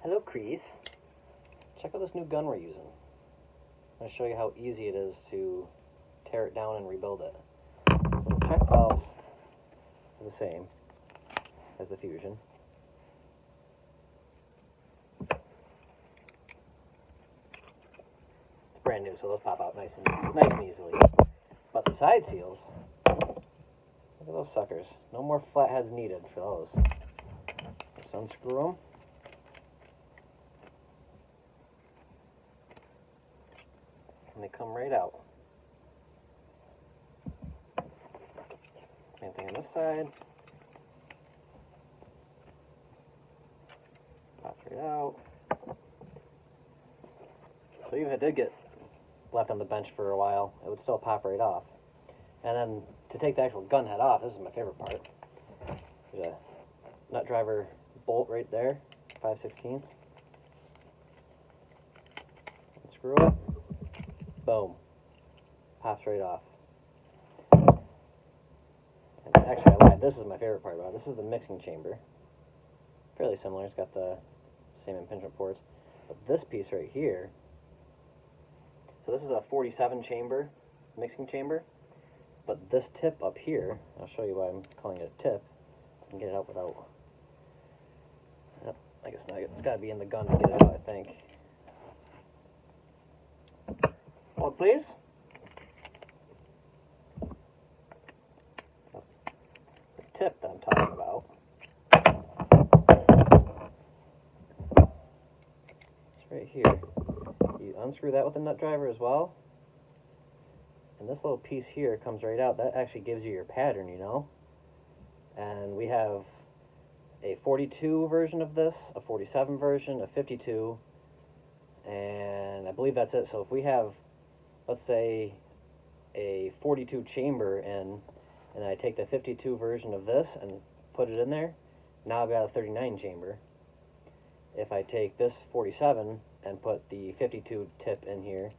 Hello, Crease. Check out this new gun we're using. I'm going to show you how easy it is to tear it down and rebuild it. So the check valves are the same as the Fusion. It's brand new, so they'll pop out nice and easily. But the side seals, look at those suckers. No more flatheads needed for those. Just unscrew them. And they come right out. Same thing on this side. Pops right out. So even if it did get left on the bench for a while, it would still pop right off. And then to take the actual gun head off, this is my favorite part. There's a nut driver bolt right there, 5/16. Screw it. Boom. Pops right off. And actually, I lied. This is my favorite part about it. This is the mixing chamber. Fairly similar. It's got the same impingement ports. But this piece right here, so this is a 47 chamber, mixing chamber. But this tip up here, I'll show you why I'm calling it a tip. I can get it out without, yep, I guess not. It's got to be in the gun to get it out, I think. Hold, please. The tip that I'm talking about. It's right here. You unscrew that with the nut driver as well. And this little piece here comes right out. That actually gives you your pattern, you know. And we have a 42 version of this, a 47 version, a 52, and I believe that's it. So if we have, let's say, a 42 chamber in, and I take the 52 version of this and put it in there, now I've got a 39 chamber. If I take this 47 and put the 52 tip in here,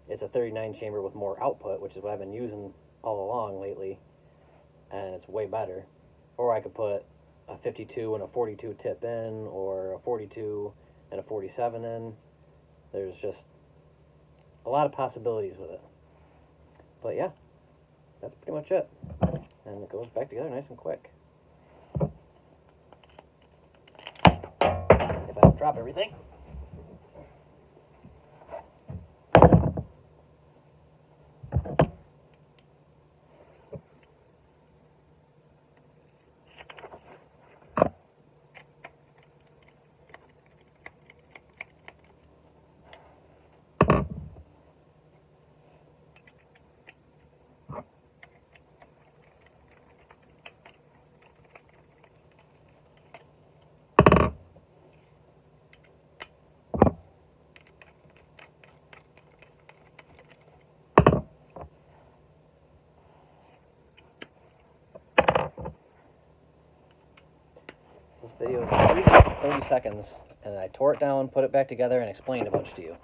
it's a 39 chamber with more output, which is what I've been using all along lately, and it's way better. Or I could put a 52 and a 42 tip in, or a 42 and a 47 in. There's just a lot of possibilities with it. But yeah, that's pretty much it. And it goes back together nice and quick. If I don't drop everything. This video is 3 minutes and 30 seconds, and I tore it down, put it back together, and explained a bunch to you.